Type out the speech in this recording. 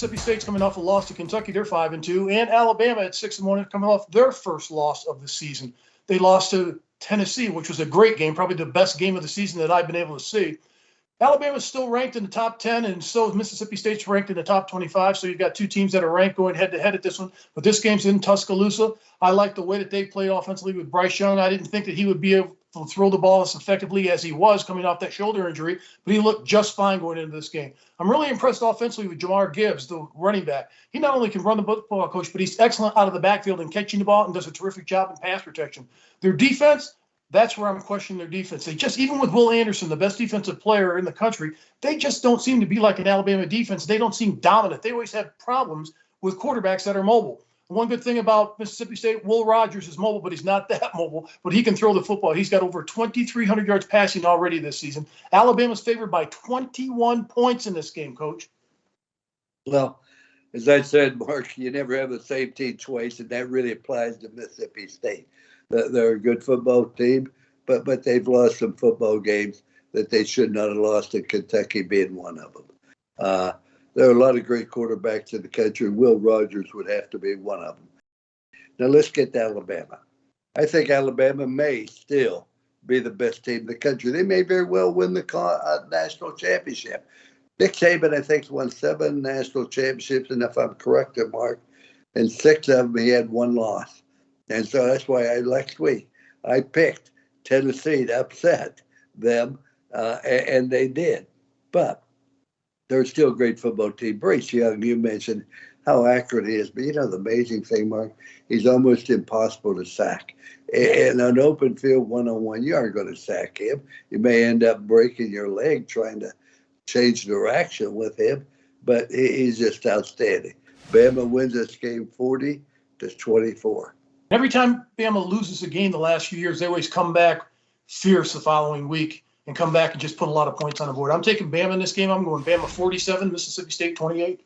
Mississippi State's coming off a loss to Kentucky. They're 5-2, and Alabama at 6-1, coming off their first loss of the season. They lost to Tennessee, which was a great game, probably the best game of the season that I've been able to see. Alabama's still ranked in the top 10, and so is Mississippi State's ranked in the top 25. So you've got two teams that are ranked going head-to-head at this one. But this game's in Tuscaloosa. I like the way that they played offensively with Bryce Young. I didn't think that he would be able to throw the ball as effectively as he was coming off that shoulder injury, but he looked just fine going into this game. I'm really impressed offensively with Jamar Gibbs, the running back. He not only can run the football, coach, but he's excellent out of the backfield and catching the ball and does a terrific job in pass protection. Their defense, that's where I'm questioning their defense. They just, even with Will Anderson, the best defensive player in the country, they just don't seem to be like an Alabama defense. They don't seem dominant. They always have problems with quarterbacks that are mobile. One good thing about Mississippi State, Will Rogers is mobile, but he's not that mobile, but he can throw the football. He's got over 2,300 yards passing already this season. Alabama's favored by 21 points in this game, Coach. Well, as I said, Mark, you never have the same team twice, and that really applies to Mississippi State. They're a good football team, but they've lost some football games that they should not have lost, and Kentucky being one of them. There are a lot of great quarterbacks in the country. Will Rogers would have to be one of them. Now let's get to Alabama. I think Alabama may still be the best team in the country. They may very well win the national championship. Nick Saban, I think, won 7 national championships, and if I'm correct, Mark, and 6 of them he had 1 loss. And so that's why last week I picked Tennessee to upset them, and they did. But they're still a great football team. Bryce Young, you mentioned how accurate he is. But you know the amazing thing, Mark, he's almost impossible to sack. In an open field one-on-one, you aren't going to sack him. You may end up breaking your leg trying to change direction with him, but he's just outstanding. Bama wins this game 40-24. Every time Bama loses a game the last few years, they always come back fierce the following week and come back and just put a lot of points on the board. I'm taking Bama in this game. I'm going Bama 47, Mississippi State 28.